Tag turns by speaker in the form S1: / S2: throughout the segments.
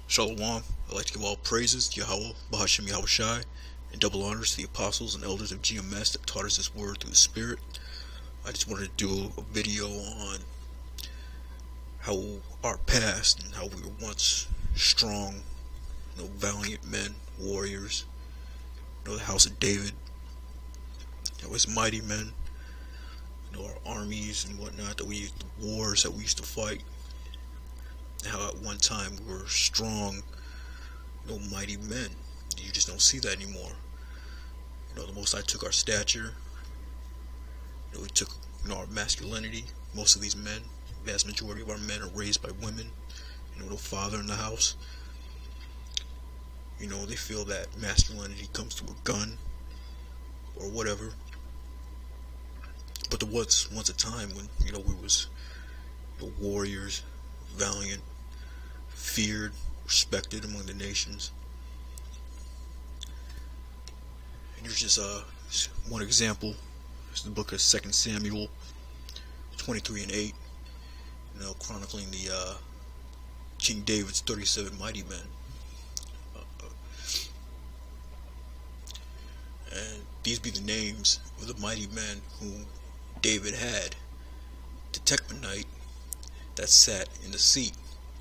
S1: Shalom. I'd like to give all praises to Yahweh, Bahashim Yahushai, and double honors to the apostles and elders of GMS that taught us this word through the Spirit. I just wanted to do a video on how our past and how we were once strong, valiant men, warriors, the house of David, as mighty men, our armies and whatnot, the wars that we used to fight, and how at one time we were strong, mighty men. You just don't see that anymore. The Most High took our stature. We took our masculinity. Most of these men, vast majority of our men, are raised by women. No father in the house. They feel that masculinity comes to a gun or whatever. But there was once a time when we was warriors, valiant, feared, respected among the nations. And here's just one example. It's the book of 2 Samuel 23 and 8, chronicling the King David's 37 mighty men. And these be the names of the mighty men whom David had. The Tachmonite that sat in the seat,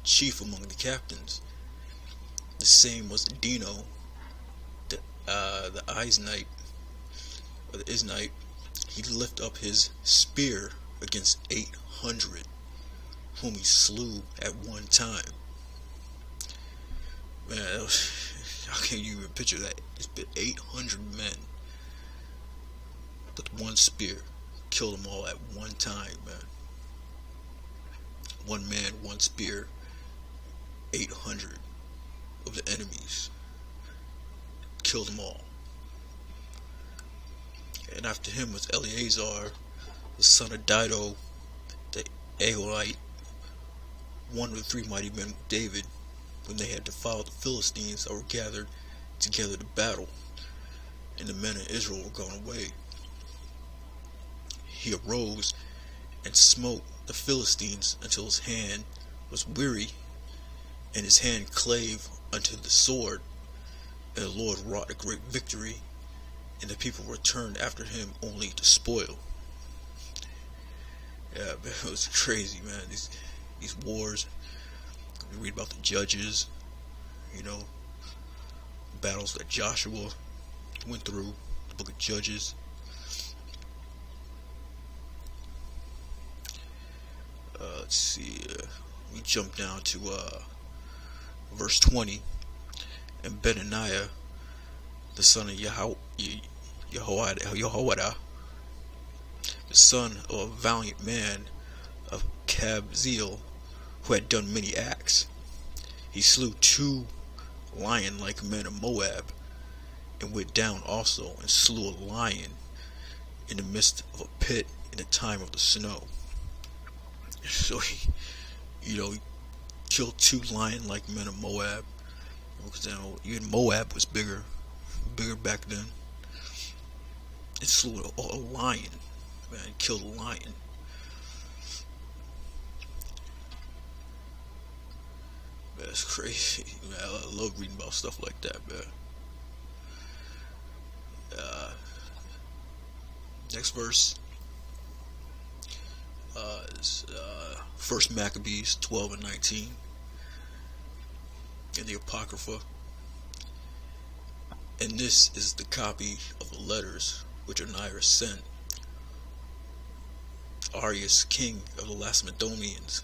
S1: chief among the captains. The same was Dino, the Iznite, or the Iznite. He lift up his spear against 800, whom he slew at one time. Man, how can you even picture that? It's been 800 men with one spear, killed them all at one time, man. One man, one spear, 800 of the enemies, killed them all. And after him was Eleazar, the son of Dido, the Ahorite, one of the three mighty men with David, when they had defiled the Philistines that were gathered together to battle, and the men of Israel were gone away. He arose and smote the Philistines until his hand was weary, and his hand clave unto the sword. And the Lord wrought a great victory, and the people returned after him only to spoil. Yeah, man, it was crazy, man. These wars. You read about the judges, battles that Joshua went through, the book of Judges. Let's see, we jump down to verse 20. And Benaniah, the son of Jehoiada, the son of a valiant man of Kabzeel, who had done many acts. He slew 2 lion-like men of Moab, and went down also and slew a lion in the midst of a pit in the time of the snow. So he killed 2 lion-like men of Moab, because even Moab was bigger back then. It slew a lion, man. It killed a lion. Man, that's crazy, man. I love reading about stuff like that, man. Next verse is 1 Maccabees 12 and 19 in the Apocrypha. And this is the copy of the letters which Onias sent Arius, king of the Lacedaemonians,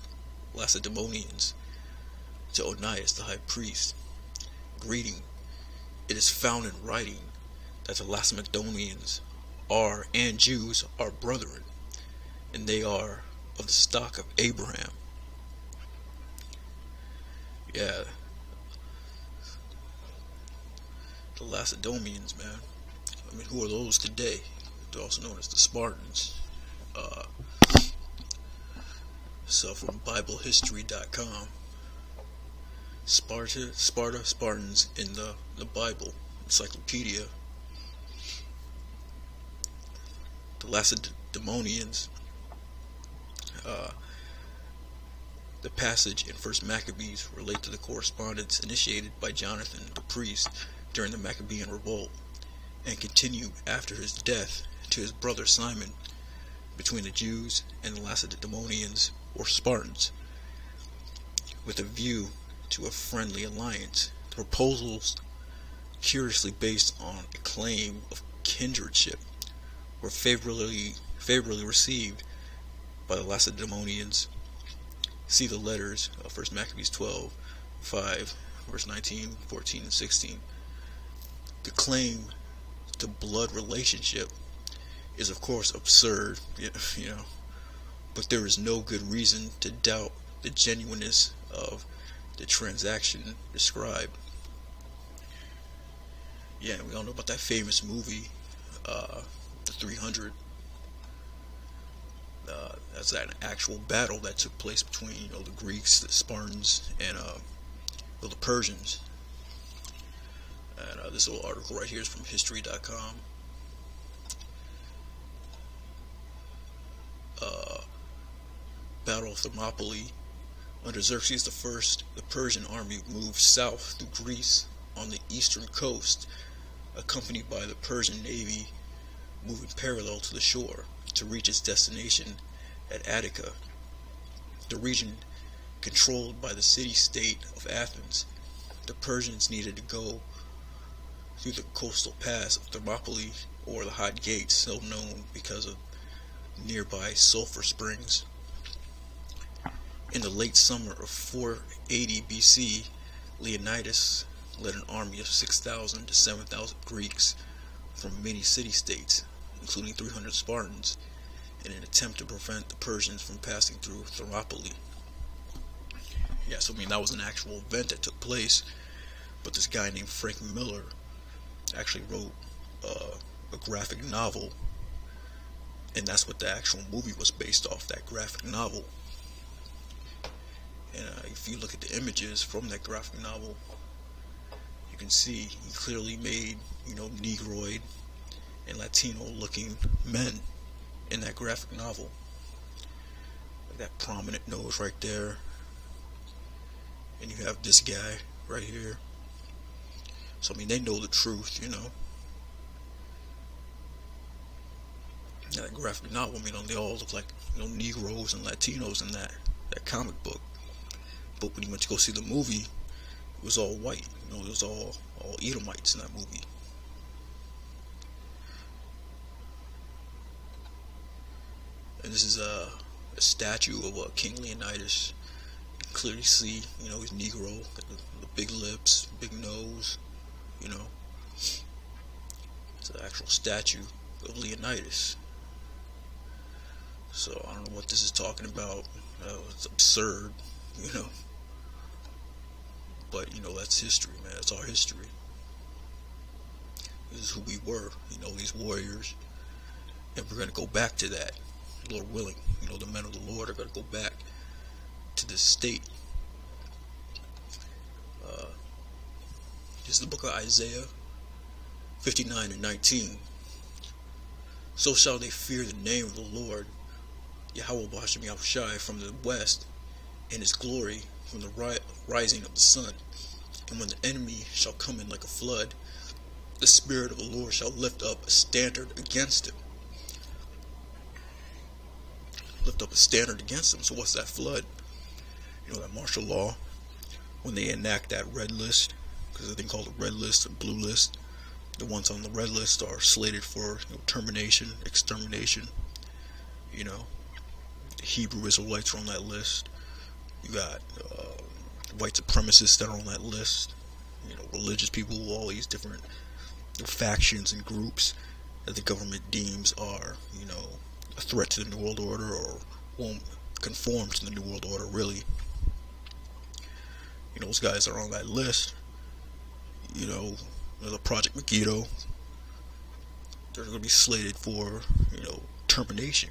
S1: to Onias the high priest. Greeting. It is found in writing that the Lacedaemonians are, and Jews are, brethren, and they are of the stock of Abraham. Yeah, the Lacedaemonians, man. I mean, who are those today? They're also known as the Spartans. So from BibleHistory.com, Sparta, Spartans in the Bible Encyclopedia. The Lacedaemonians The passage in 1 Maccabees relate to the correspondence initiated by Jonathan the priest during the Maccabean revolt, and continue after his death to his brother Simon, between the Jews and the Lacedaemonians or Spartans, with a view to a friendly alliance. The proposals, curiously based on a claim of kindredship, were favorably received by the Lacedaemonians. See the letters of 1 Maccabees 12, 5, verse 19, 14, and 16. The claim to blood relationship is of course absurd, but there is no good reason to doubt the genuineness of the transaction described. Yeah, we all know about that famous movie, The 300. That's an actual battle that took place between, the Greeks, the Spartans, and the Persians. And this little article right here is from History.com. Battle of Thermopylae. Under Xerxes I, the Persian army moved south through Greece on the eastern coast, accompanied by the Persian navy moving parallel to the shore to reach its destination at Attica, the region controlled by the city-state of Athens. The Persians needed to go through the coastal pass of Thermopylae, or the Hot Gates, so known because of nearby sulfur springs. In the late summer of 480 BC, Leonidas led an army of 6,000 to 7,000 Greeks from many city-states, including 300 Spartans, in an attempt to prevent the Persians from passing through Thermopylae. Yeah, so that was an actual event that took place, but this guy named Frank Miller actually wrote a graphic novel, and that's what the actual movie was based off, that graphic novel. And if you look at the images from that graphic novel, you can see he clearly made, Negroid and Latino looking men in that graphic novel. Like that prominent nose right there. And you have this guy right here. So they know the truth, That graphic novel, they all look like, Negroes and Latinos in that comic book. But when you went to go see the movie, it was all white. It was all Edomites in that movie. And this is a statue of King Leonidas. You can clearly see, he's Negro, got the big lips, big nose, It's an actual statue of Leonidas. So I don't know what this is talking about. It's absurd, But, that's history, man. That's our history. This is who we were, these warriors. And we're going to go back to that, Lord willing. The men of the Lord are going to go back to this state. This is the book of Isaiah 59 and 19. So shall they fear the name of the Lord, Yahweh Bahasham Yahushai, from the west, and his glory from the rising of the sun. And when the enemy shall come in like a flood, the Spirit of the Lord shall lift up a standard against him. Lift up a standard against him. So what's that flood? That martial law, when they enact that red list, because there's a thing called a red list and blue list. The ones on the red list are slated for termination, extermination. The Hebrew Israelites are on that list. You got white supremacists that are on that list. Religious people, all these different factions and groups that the government deems are, a threat to the New World Order or won't conform to the New World Order, really. Those guys are on that list. The Project Megiddo, they're going to be slated for, termination.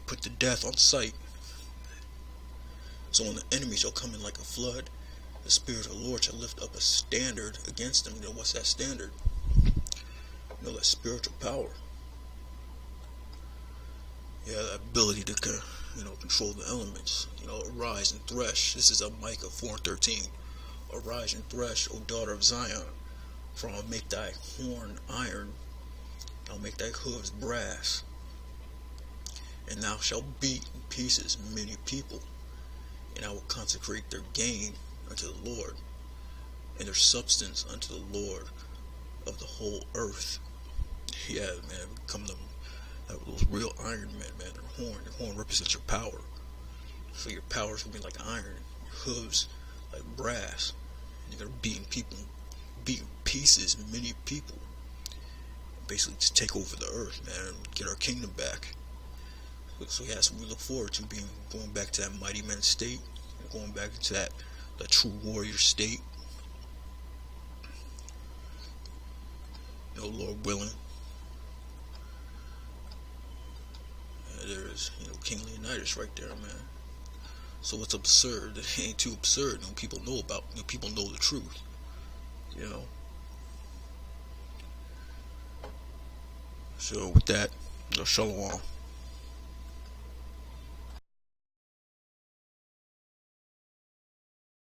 S1: Put to death on sight. So when the enemy shall come in like a flood, the Spirit of the Lord shall lift up a standard against them. What's that standard? That spiritual power. Yeah, that ability to control the elements. Arise and thresh. This is a Micah 4:13. Arise and thresh, O daughter of Zion, for I'll make thy horn iron, I'll make thy hooves brass, and thou shalt beat in pieces many people, and I will consecrate their gain unto the Lord, and their substance unto the Lord of the whole earth. Yeah, man, become them those real Iron Men, man. Their horn represents your power. So your powers will be like iron, your hooves like brass. And you're gonna beat in pieces many people. Basically just take over the earth, man, and get our kingdom back. So yeah, so we look forward to going back to that mighty man state, and going back into that true warrior state. Lord willing. There's King Leonidas right there, man. So what's absurd? It ain't too absurd. People know about. People know the truth. So with that, shalom.